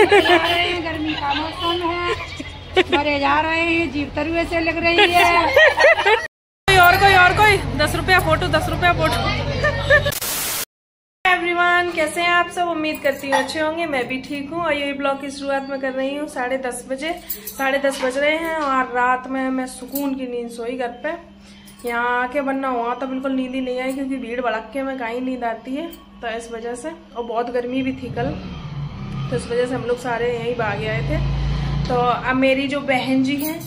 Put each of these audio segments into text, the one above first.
गर्मी का मौसम है, मरे जा रहे हैं, जीव तरुए से लग रही है। कोई 10 रुपया फोटो, 10 रुपया फोटो। एवरीवन, कैसे हैं आप सब? उम्मीद करती हूँ अच्छे होंगे। मैं भी ठीक हूँ। और ये ब्लॉग की शुरुआत में कर रही हूँ 10:30 बजे। 10:30 बज रहे हैं और रात में मैं सुकून की नींद सोई घर पे। यहाँ आके बनना हुआ तो बिल्कुल नींद ही नहीं आई, क्योंकि भीड़ भड़के में कहीं नींद आती है, तो इस वजह से। और बहुत गर्मी भी थी कल, तो इस वजह से हम लोग सारे यहीं भागे आए थे। तो अब मेरी जो बहन जी हैं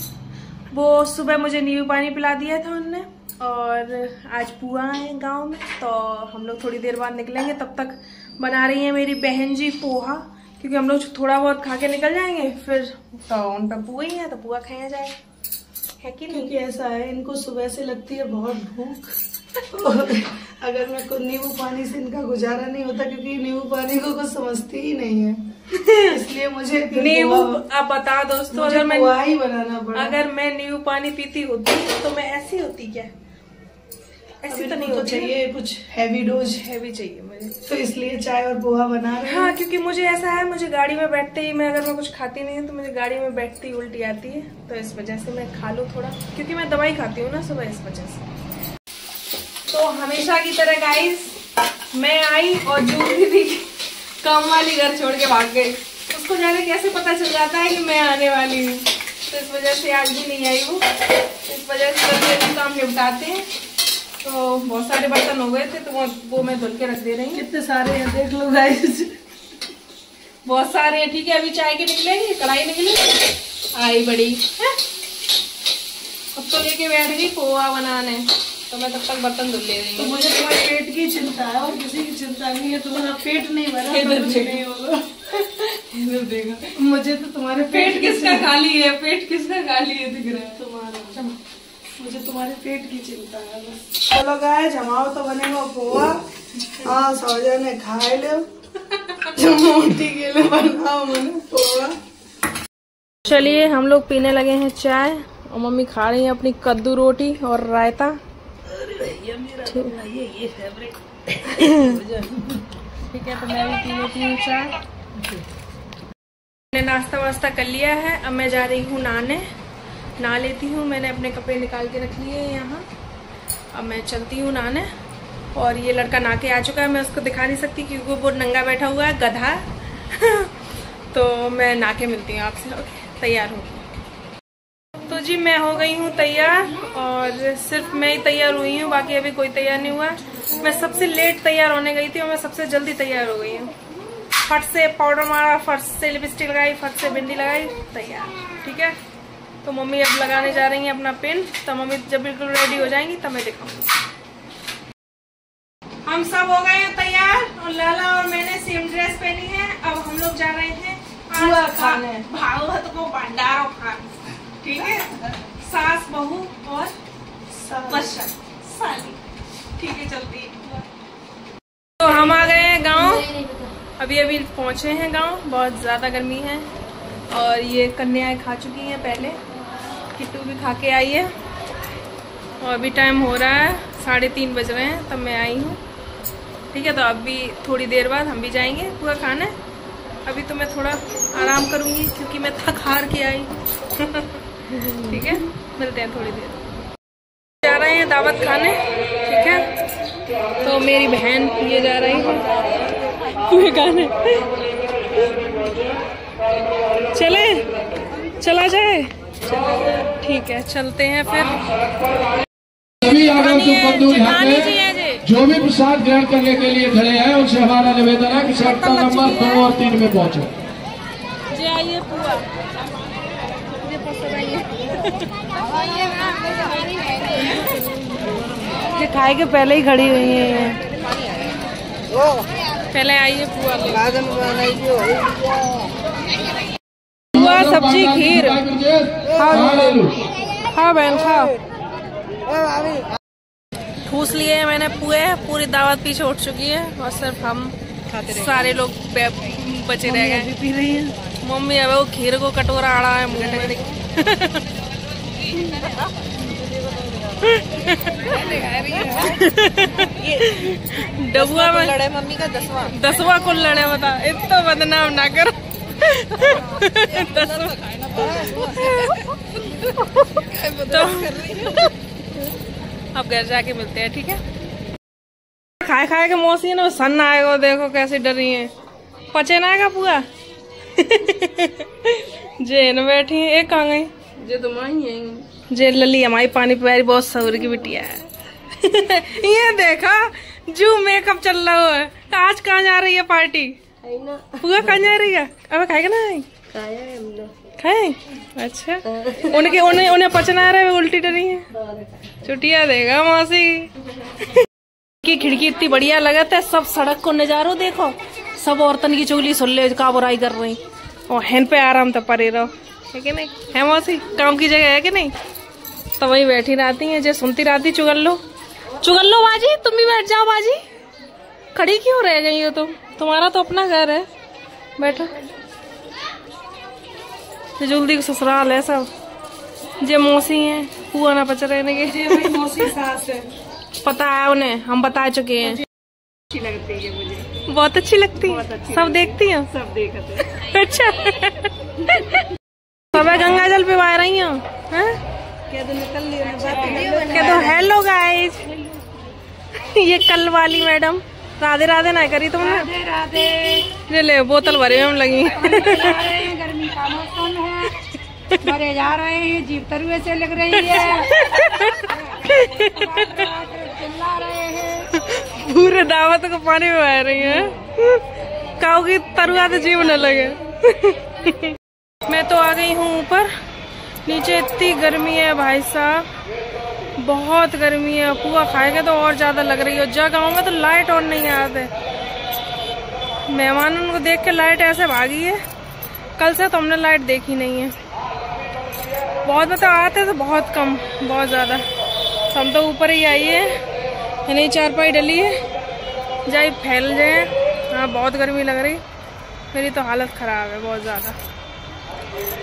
वो सुबह मुझे नींबू पानी पिला दिया था उनने, और आज पुआ है गांव में, तो हम लोग थोड़ी देर बाद निकलेंगे। तब तक बना रही है मेरी बहन जी पोहा, क्योंकि हम लोग थोड़ा बहुत खा के निकल जाएंगे, फिर तो उन पर पुआ ही है तो पुआ खाया जाए, है कि नहीं? क्योंकि ऐसा है, इनको सुबह से लगती है बहुत भूख। अगर मैं को नींबू पानी से इनका गुजारा नहीं होता, क्योंकि नींबू पानी को कुछ समझती ही नहीं है, इसलिए मुझे नींबू, आप बता दोस्तों, अगर मैं ही बनाना पड़ा। अगर मैं नींबू पानी पीती होती तो मैं ऐसी होती क्या? ऐसी तो नहीं होती। चाहिए कुछ हैवी डोज, हैवी चाहिए मुझे, तो इसलिए चाय और पोहा बना रहे हैं। हाँ, क्योंकि मुझे ऐसा है, मुझे गाड़ी में बैठते ही, मैं अगर मैं कुछ खाती नहीं हूँ तो मुझे गाड़ी में बैठती ही उल्टी आती है, तो इस वजह से मैं खा लूँ थोड़ा, क्योंकि मैं दवाई खाती हूँ ना सुबह, इस वजह से। तो हमेशा की तरह गाइस, मैं आई और जूही भी काम वाली घर छोड़ के भाग गई। उसको जाने कैसे पता चल जाता है कि मैं आने वाली हूँ, तो इस वजह से आज भी नहीं आई वो। इस वजह से जल्दी काम निपटाते हैं। तो बहुत सारे बर्तन हो गए थे, तो वो मैं धुल के रख दे रही हूँ। कितने सारे हैं देख लो गाइस, बहुत सारे हैं। ठीक है, अभी चाय के निकलेंगे, कढ़ाई निकली आई बड़ी है। अब तो लेके बैठ गई पोहा बनाने, तो मैं तब तक बर्तन धुल ले रही हूँ। तो मुझे तुम्हारे पेट की चिंता है और किसी की चिंता नहीं है। तुम्हारा पेट नहीं भरा तो कुछ नहीं होगा। इधर देखा, मुझे तो तुम्हारे पेट किसका खाली है, पेट किसका खाली है दिख रहा है तुम्हारा। मुझे तुम्हारे पेट की चिंता है बस। चलो गाइस, जमाओ तो बनेगा पोहा। हाँ, सौजा ने खाए लो, मोटी के लिए बनाओ मैंने पोहा। चलिए, हम लोग पीने लगे हैं चाय, और मम्मी खा रही है अपनी कद्दू रोटी और रायता। ठीक है, तो मैं भी पी लेती हूँ चाय। मैंने नाश्ता वास्ता कर लिया है, अब मैं जा रही हूँ नहा लेती हूँ। मैंने अपने कपड़े निकाल के रख लिए हैं यहाँ, अब मैं चलती हूँ नहाने। और ये लड़का नहा के आ चुका है, मैं उसको दिखा नहीं सकती क्योंकि वो नंगा बैठा हुआ है, गधा। तो मैं नहा के मिलती हूँ आपसे। ओके, तैयार हूँ। तो जी, मैं हो गई हूँ तैयार, और सिर्फ मैं ही तैयार हुई हूँ, बाकी अभी कोई तैयार नहीं हुआ। मैं सबसे लेट तैयार होने गई थी और मैं सबसे जल्दी तैयार हो गई हूँ। फट से पाउडर मारा, फट से लिपस्टिक लगाई, फट से बिंदी लगाई, तैयार। ठीक है, तो मम्मी अब लगाने जा रही हैं अपना पिन। तो मम्मी जब बिल्कुल रेडी हो जाएंगी तब मैं दिखाऊंगी। हम सब हो गए हैं तैयार, और लाला और मैंने सेम ड्रेस पहनी है। अब हम लोग जा रहे हैं खाने, भागवत को भंडारो खाने। ठीक है, सास बहू और साली। ठीक है, चलती है। तो हम आ गए हैं गांव, अभी पहुंचे हैं गांव। बहुत ज्यादा गर्मी है, और ये कन्याएं खा चुकी हैं पहले, किट्टू भी खा के आई है। और अभी टाइम हो रहा है 3:30 बज रहे हैं, तब मैं आई हूँ। ठीक है, तो अभी थोड़ी देर बाद हम भी जाएंगे पूरा खाने। अभी तो मैं थोड़ा आराम करूंगी, क्योंकि मैं थक हार के आई। ठीक है, मिलते हैं थोड़ी देर। जा रहे हैं दावत खाने। ठीक है, तो मेरी बहन ये जा रही है पूरे खाने। चला जाए। ठीक है, चलते हैं फिर। जो भी प्रसाद ग्रहण करने के लिए खड़े हैं, उनसे हमारा निवेदन है कि सेक्टर नंबर 2 और 3 में पहुंचो। जी आइए, पुआ ये खाए के पहले ही खड़ी हुई है। पहले आइए पुआ, पुआ सब्जी खीर। हाँ बहन, खाओ। ठूस लिए हैं मैंने पुए, पूरी दावत पीछे उठ चुकी है, और सिर्फ हम सारे लोग बचे रह गए। पी रही है मम्मी, अब वो खीर को कटोरा आड़ा है मुंह में। डबुआ में लड़े, मम्मी का 10वां कुल लड़े। बता, इतना बदनाम ना करो। तो अब घर जाके मिलते हैं, ठीक है। खाए खाए के मौसी ना सन आएगा, देखो कैसे डरी है, पचे ना आएगा पूरा। जेन बैठी है, एक कहाँ गई? जे तो माही है, जे लली हमारी पानी प्यारी बहुत सौर की बिटिया है। ये देखा जो मेकअप चल रहा है, आज कहाँ जा रही है पार्टी? पूरा कहाँ जा रही है? अब खाएगा ना? खाए? अच्छा, उन्हें पचना आ रहा है, उल्टी डरी है, छुट्टियां देगा मौसी की। खिड़की इतनी बढ़िया लगता है, सब सड़क को नजारो देखो, सब औरतन की चुगली सुन ले का बुराई कर रही, और हैन पे आराम तो परे रहो, है कि नहीं? है मौसी, काम की जगह है कि नहीं? तो वही बैठी रहती है, जो सुनती रहती चुगल लो बाजी, तुम भी बैठ जाओ बाजी, खड़ी क्यों रह गई हो तुम? तुम्हारा तो अपना घर है, बैठो। जल्दी को ससुराल है सब, जे मौसी है हुआ ना पच रहने के, मौसी सास है, पता है उन्हें, हम बता चुके हैं। अच्छी लगती है मुझे, बहुत अच्छी लगती है, सब देखती हैं, सब देखते। अच्छा, सब गंगा जल पे बह रही हूँ, क्या तो हेलो गाइस, ये कल वाली मैडम राधे राधे ना करी तुमने? राधे राधे। ले बोतल भरे हम लगी। गर्मी का मौसम है, मरे जा रहे हैं, जीप तरुए से लग रही है, चिल्ला रहे हैं, पूरे दावत को पानी में बह रही है, काऊ की तरुआ तो जीव न लगे। मैं तो आ गई हूँ ऊपर, नीचे इतनी गर्मी है भाई साहब, बहुत गर्मी है, पुआ खाएगा तो और ज्यादा लग रही है। जगहों में तो लाइट ऑन नहीं आते, मेहमानों को देख के लाइट ऐसे भागी है, कल से तो हमने लाइट देखी नहीं है, बहुत मतलब आते तो बहुत कम, बहुत ज्यादा। तो हम तो ऊपर ही आई है, नहीं चारपाई डली है, जाए फैल जाए। हाँ बहुत गर्मी लग रही, मेरी तो हालत खराब है बहुत ज्यादा।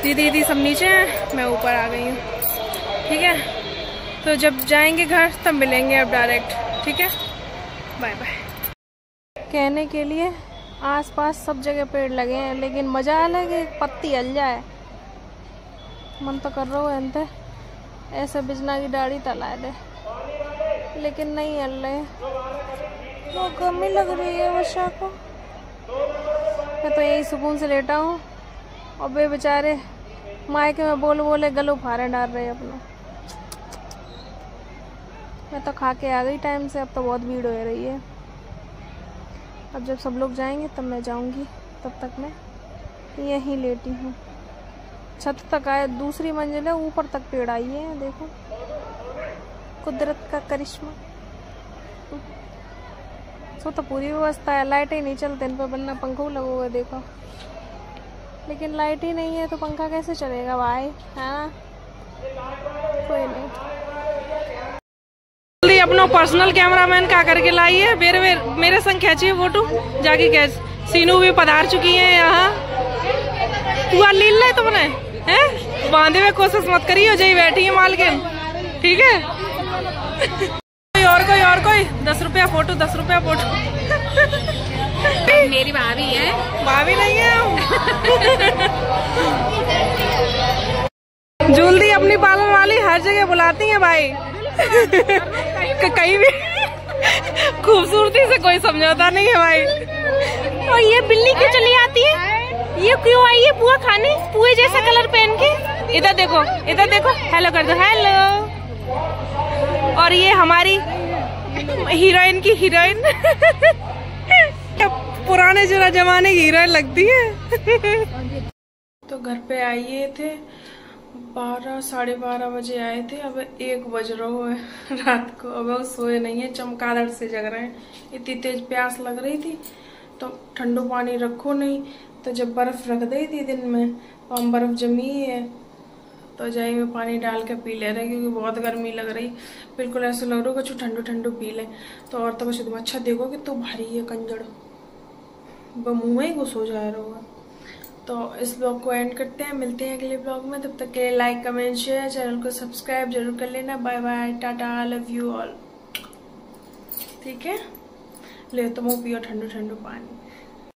दीदी सब नीचे हैं, मैं ऊपर आ गई हूँ, ठीक है। तो जब जाएंगे घर तब मिलेंगे अब डायरेक्ट, ठीक है, बाय बाय। कहने के लिए आसपास सब जगह पेड़ लगे हैं, लेकिन मजा अलग है, पत्ती हल जाए, मन तो कर रहा है ऐसे बिजना की दाढ़ी तला दे, लेकिन नहीं हल रहे, वो गर्मी लग रही है वर्षा को। मैं तो यही सुकून से लेटा हूँ, और बे बेचारे मायके में बोले गलो फारे डाल रहे अपना। मैं तो खा के आ गई टाइम से, अब तो बहुत भीड़ हो रही है। अब जब सब लोग जाएंगे तब मैं जाऊंगी, तब तक मैं यहीं लेटी हूँ। छत तक आए, दूसरी मंजिल है, ऊपर तक पेड़ आई है, देखो कुदरत का करिश्मा। सो तो पूरी व्यवस्था है, लाइटें नहीं चलते इन पर, बनना पंखों लगा हुआ है देखो, लेकिन लाइट ही नहीं है तो पंखा कैसे चलेगा भाई, है ना? कोई नहीं, जल्दी अपना पर्सनल कैमरामैन का करके लाई है, मेरे संग खींची है फोटो, जाके खींच। सीनू भी पधार चुकी है यहाँ, हुआ लील ले तुमने हैं, बांधे में कोशिश मत करियो, जही बैठी है मालकिन, ठीक है। कोई 10 रुपया फोटो, 10 रुपया फोटो। मेरी भाभी है, भाभी नहीं है। जल्दी अपनी पालन वाली हर जगह बुलाती है भाई, कहीं भी खूबसूरती से कोई समझौता नहीं है भाई। और ये बिल्ली क्यों चली आती है, ये क्यों आई है पुआ खाने, पुए जैसा कलर पहन के? इधर देखो, हेलो कर दो, हेलो। और ये हमारी हीरोइन की हीरोइन, पुराने जमाने की हीरोइन लगती है। तो घर पे आए थे 12 साढ़े 12 बजे आए थे, अब 1 बज रहा है रात को, अब सोए नहीं है, चमगादड़ से जग रहे हैं। इतनी तेज प्यास लग रही थी, तो ठंडो पानी रखो नहीं, तो जब बर्फ रख दी थी दिन में, तो हम बर्फ जमी है तो जाई में पानी डाल के पी ले रहे, क्योंकि बहुत गर्मी लग रही, बिल्कुल ऐसे लग रहा है कि ठंडो ठंडो पी ले। तो और तो बस अच्छा देखो कि तो भारी है कंजड़, मुँह में ही घुस हो जा रहा होगा। तो इस ब्लॉग को एंड करते हैं, मिलते हैं अगले ब्लॉग में, तब तक के लिए लाइक कमेंट शेयर, चैनल को सब्सक्राइब जरूर कर लेना। Bye bye, tata, love you all, ठीक है। ले तो मुँह पियो ठंडो ठंडो पानी।